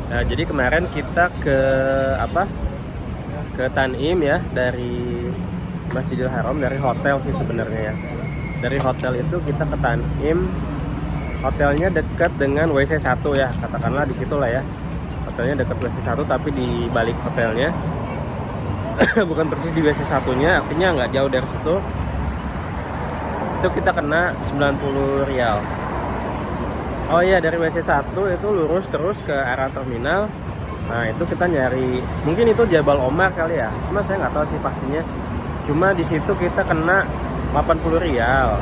Nah, jadi kemarin kita ke apa? Ke Tanim ya, dari Masjidil Haram, dari hotel sih sebenarnya ya. Dari hotel itu kita ke Tanim. Hotelnya dekat dengan WC 1 ya, katakanlah di situ lah ya. Hotelnya dekat WC 1 tapi di balik hotelnya. Bukan persis di WC 1-nya, artinya nggak jauh dari situ. Itu kita kena 90 rial. Oh iya, dari WC 1 itu lurus terus ke arah terminal. Nah, itu kita nyari, mungkin itu Jabal Omar kali ya. Cuma saya nggak tahu sih pastinya. Cuma di situ kita kena 80 rial.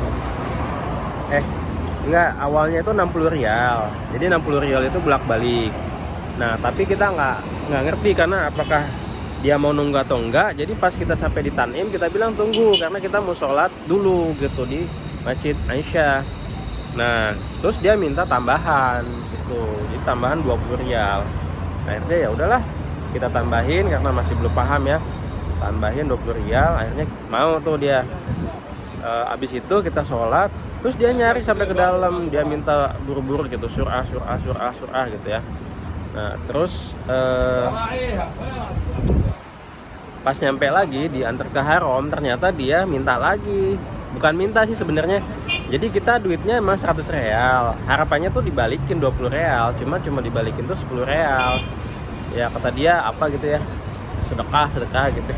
Enggak, awalnya itu 60 rial. Jadi 60 rial itu bolak-balik. Nah, tapi kita nggak ngerti karena apakah dia mau nunggu atau enggak. Jadi pas kita sampai di Tanim, kita bilang tunggu karena kita mau sholat dulu gitu di Masjid Aisyah. Nah, terus dia minta tambahan gitu. Jadi tambahan 20 rial. Akhirnya ya udahlah, kita tambahin karena masih belum paham ya. Tambahin 20 rial, akhirnya mau tuh dia. Abis itu kita sholat, terus dia nyari sampai ke dalam, dia minta buru-buru gitu, surah gitu ya. Nah, terus pas nyampe lagi diantar ke Haram, ternyata dia minta lagi. Bukan minta sih sebenarnya. Jadi kita duitnya emang 100 real. Harapannya tuh dibalikin 20 real. Cuma dibalikin tuh 10 real. Ya kata dia apa gitu ya. Sedekah gitu.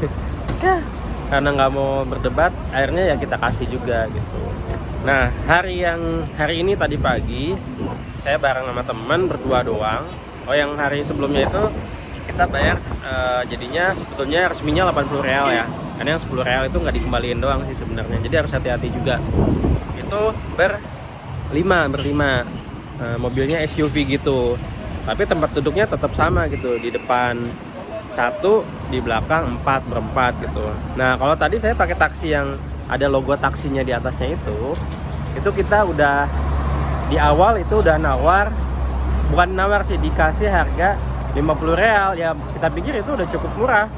Ya, karena nggak mau berdebat, akhirnya ya kita kasih juga gitu. Nah, hari ini tadi pagi saya bareng sama teman berdua doang. Oh, yang hari sebelumnya itu kita bayar jadinya sebetulnya resminya 80 real ya. Karena yang 10 real itu nggak dikembaliin doang sih sebenarnya. Jadi harus hati-hati juga. Itu berlima, mobilnya SUV gitu. Tapi tempat duduknya tetap sama gitu. Di depan 1, di belakang 4, berempat gitu. Nah, kalau tadi saya pakai taksi yang ada logo taksinya di atasnya itu kita udah di awal itu udah bukan nawar sih, dikasih harga 50 real. Ya kita pikir itu udah cukup murah.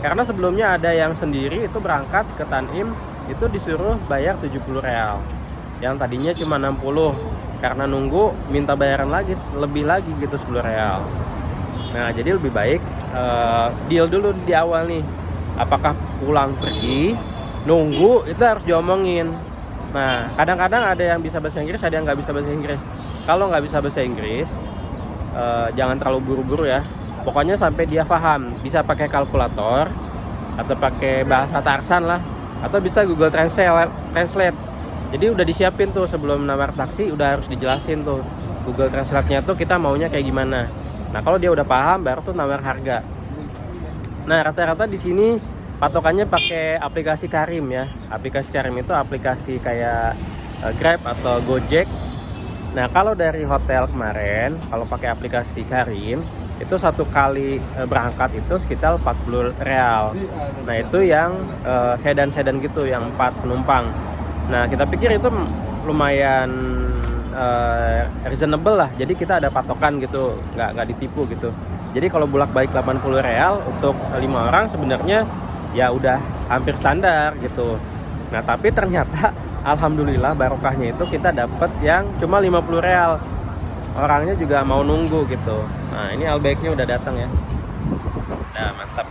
Karena sebelumnya ada yang sendiri itu berangkat ke Tanim itu disuruh bayar 70 real. Yang tadinya cuma 60. Karena nunggu minta bayaran lagi lebih lagi gitu 10 real. Nah, jadi lebih baik deal dulu di awal nih. Apakah pulang pergi, nunggu, itu harus diomongin. Nah, kadang-kadang ada yang bisa bahasa Inggris, ada yang nggak bisa bahasa Inggris. Kalau nggak bisa bahasa Inggris, jangan terlalu buru-buru ya. Pokoknya sampai dia paham. Bisa pakai kalkulator atau pakai bahasa Tarsan lah, atau bisa Google Translate. Jadi udah disiapin tuh sebelum nawar taksi, udah harus dijelasin tuh Google Translate-nya tuh kita maunya kayak gimana. Nah, kalau dia udah paham baru tuh nawar harga. Nah, rata-rata di sini patokannya pakai aplikasi Karim ya. Aplikasi Karim itu aplikasi kayak Grab atau Gojek. Nah, kalau dari hotel kemarin, kalau pakai aplikasi Karim, itu satu kali berangkat itu sekitar 40 real. Nah, itu yang sedan-sedan gitu, yang 4 penumpang. Nah, kita pikir itu lumayan reasonable lah. Jadi kita ada patokan gitu, nggak ditipu gitu. Jadi kalau bolak-balik 80 real untuk 5 orang sebenarnya ya udah hampir standar gitu. Nah, tapi ternyata alhamdulillah barokahnya itu kita dapat yang cuma 50 real. Orangnya juga mau nunggu gitu. Nah, ini Albaiknya udah datang ya. Nah, mantap.